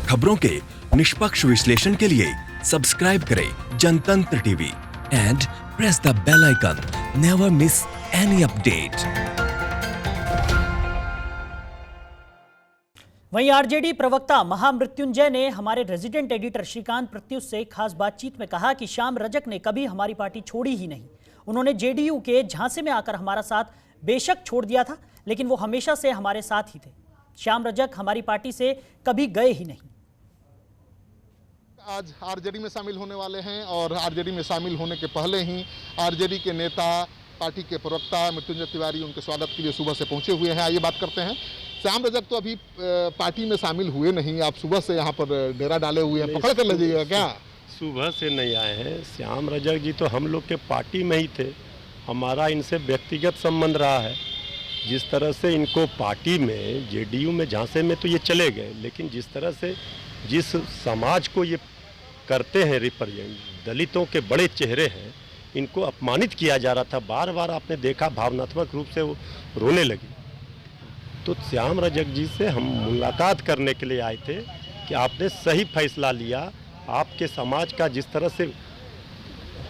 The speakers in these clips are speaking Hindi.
खबरों के निष्पक्ष विश्लेषण के लिए सब्सक्राइब करें Jantantra TV and press the bell icon. Never miss any update. वहीं आरजेडी प्रवक्ता महामृत्युंजय ने हमारे रेजिडेंट एडिटर श्रीकांत प्रत्युष से खास बातचीत में कहा कि श्याम रजक ने कभी हमारी पार्टी छोड़ी ही नहीं। उन्होंने जेडीयू के झांसे में आकर हमारा साथ बेशक छोड़ दिया था, लेकिन वो हमेशा से हमारे साथ ही थे। श्याम रजक हमारी पार्टी से कभी गए ही नहीं। आज आरजेडी में शामिल होने वाले हैं और आरजेडी में शामिल होने के पहले ही आरजेडी के नेता, पार्टी के प्रवक्ता मृत्युंजय तिवारी उनके स्वागत के लिए सुबह से पहुंचे हुए हैं। आइए बात करते हैं। श्याम रजक तो अभी पार्टी में शामिल हुए नहीं, आप सुबह से यहाँ पर डेरा डाले हुए हैं, पकड़ कर ले जाइएगा क्या? सुबह से नहीं आए हैं। श्याम रजक जी तो हम लोग के पार्टी में ही थे। हमारा इनसे व्यक्तिगत संबंध रहा है। जिस तरह से इनको पार्टी में, जेडीयू में, झांसे में तो ये चले गए, लेकिन जिस तरह से जिस समाज को ये करते हैं रिप्रेजेंट, दलितों के बड़े चेहरे हैं, इनको अपमानित किया जा रहा था। बार बार आपने देखा भावनात्मक रूप से वो रोने लगी। तो श्याम रजक जी से हम मुलाकात करने के लिए आए थे कि आपने सही फैसला लिया। आपके समाज का जिस तरह से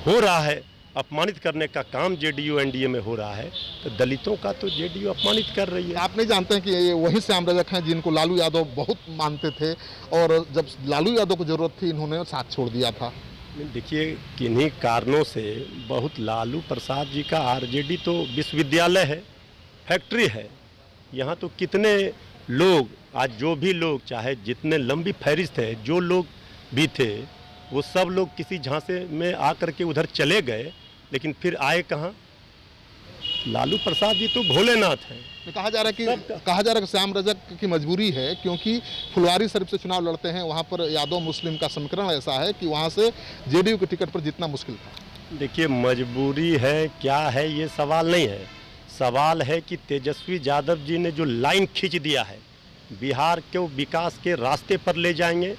हो रहा है अपमानित करने का काम जेडीयू एनडीए में हो रहा है, तो दलितों का तो जेडीयू अपमानित कर रही है। आप नहीं जानते हैं कि ये वही श्याम रजक हैं जिनको लालू यादव बहुत मानते थे और जब लालू यादव को जरूरत थी इन्होंने साथ छोड़ दिया था। देखिए, किन्हीं कारणों से बहुत लालू प्रसाद जी का आरजेडी तो विश्वविद्यालय है, फैक्ट्री है। यहाँ तो कितने लोग, आज जो भी लोग, चाहे जितने लंबी फहरिस्त है, जो लोग भी थे वो सब लोग किसी झांसे में आकर के उधर चले गए, लेकिन फिर आए कहाँ? लालू प्रसाद जी तो भोलेनाथ हैं। कहा जा रहा है कि श्याम रजक की मजबूरी है, क्योंकि फुलवारी शरीफ से चुनाव लड़ते हैं, वहाँ पर यादव मुस्लिम का समीकरण ऐसा है कि वहाँ से जेडीयू के टिकट पर जीतना मुश्किल था। देखिए, मजबूरी है क्या है ये सवाल नहीं है। सवाल है कि तेजस्वी यादव जी ने जो लाइन खींच दिया है, बिहार को विकास के रास्ते पर ले जाएंगे,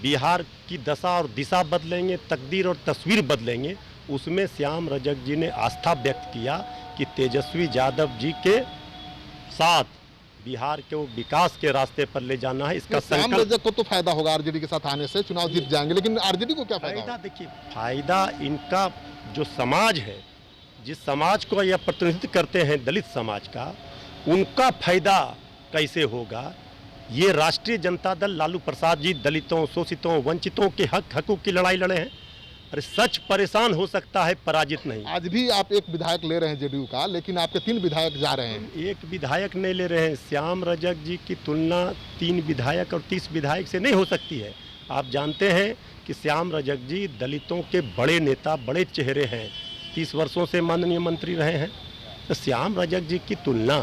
बिहार की दशा और दिशा बदलेंगे, तकदीर और तस्वीर बदलेंगे, उसमें श्याम रजक जी ने आस्था व्यक्त किया कि तेजस्वी यादव जी के साथ बिहार को विकास के रास्ते पर ले जाना है। इसका श्याम रजक को तो फायदा होगा, आरजेडी के साथ आने से चुनाव जीत जाएंगे, लेकिन आरजेडी को क्या फायदा? देखिए, फायदा इनका जो समाज है, जिस समाज को यह प्रतिनिधित्व करते हैं, दलित समाज का, उनका फायदा कैसे होगा? ये राष्ट्रीय जनता दल, लालू प्रसाद जी दलितों, शोषितों, वंचितों के हकूक की लड़ाई लड़े हैं। अरे सच परेशान हो सकता है, पराजित नहीं। आज भी आप एक विधायक ले रहे हैं जेडीयू का, लेकिन आपके 3 विधायक जा रहे हैं। एक विधायक नहीं ले रहे हैं। श्याम रजक जी की तुलना 3 विधायक और 30 विधायक से नहीं हो सकती है। आप जानते हैं कि श्याम रजक जी दलितों के बड़े नेता, बड़े चेहरे हैं, 30 वर्षों से माननीय मंत्री रहे हैं। तो श्याम रजक जी की तुलना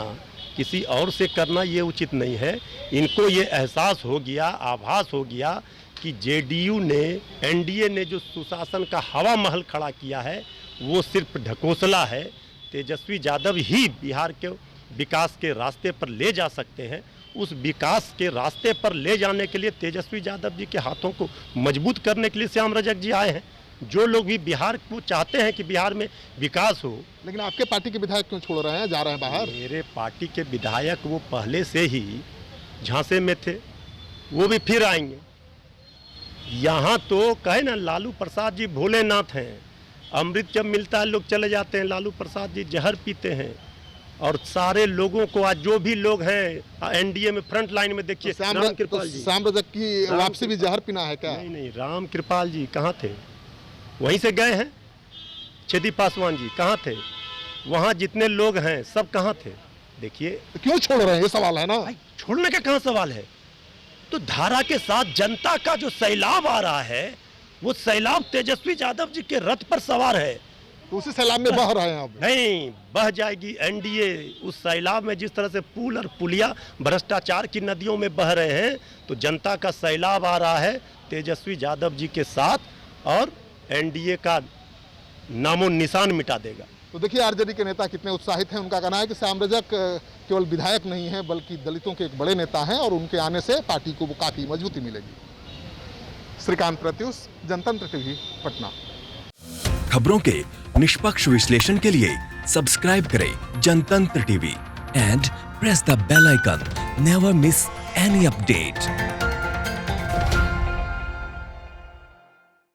किसी और से करना ये उचित नहीं है। इनको ये एहसास हो गया, आभास हो गया कि जेडीयू ने, एनडीए ने जो सुशासन का हवा महल खड़ा किया है वो सिर्फ ढकोसला है। तेजस्वी यादव ही बिहार के विकास के रास्ते पर ले जा सकते हैं। उस विकास के रास्ते पर ले जाने के लिए तेजस्वी यादव जी के हाथों को मजबूत करने के लिए श्याम रजक जी आए हैं। जो लोग भी बिहार को चाहते हैं कि बिहार में विकास हो। लेकिन आपके पार्टी के विधायक क्यों छोड़ रहे हैं, जा रहे हैं बाहर? मेरे पार्टी के विधायक वो पहले से ही झांसे में थे, वो भी फिर आएंगे। यहाँ तो कहे ना, लालू प्रसाद जी भोलेनाथ हैं। अमृत जब मिलता है लोग चले जाते हैं, लालू प्रसाद जी जहर पीते हैं। और सारे लोगों को, आज जो भी लोग हैं एनडीए में फ्रंट लाइन में, देखिए तो श्याम रजक की वापसी भी जहर पीना है क्या? नहीं, राम कृपाल जी कहाँ थे? वहीं से गए हैं। छेदी पासवान जी कहाँ थे? वहाँ जितने लोग हैं सब कहाँ थे? देखिए, क्यों छोड़ रहे हैं, ये सवाल है ना। छोड़ने का कहाँ सवाल है? तो धारा के साथ जनता का जो सैलाब आ रहा है, वो सैलाब तेजस्वी यादव जी के रथ पर सवार है। तो उसी सैलाब में बह रहे हैं अब? नहीं, बह जाएगी एनडीए उस सैलाब में। जिस तरह से पुल और पुलिया भ्रष्टाचार की नदियों में बह रहे हैं, तो जनता का सैलाब आ रहा है तेजस्वी यादव जी के साथ, और एनडीए का नामो निशान मिटा देगा। तो देखिए आरजेडी के नेता कितने उत्साहित हैं। उनका कहना है कि श्याम रजक केवल विधायक नहीं है, बल्कि दलितों के एक बड़े नेता हैं और उनके आने से पार्टी को काफी मजबूती मिलेगी। श्रीकांत प्रत्युष, जनतंत्र टीवी, पटना। खबरों के निष्पक्ष विश्लेषण के लिए सब्सक्राइब करें Jantantra TV and press the bell icon. Never miss any update.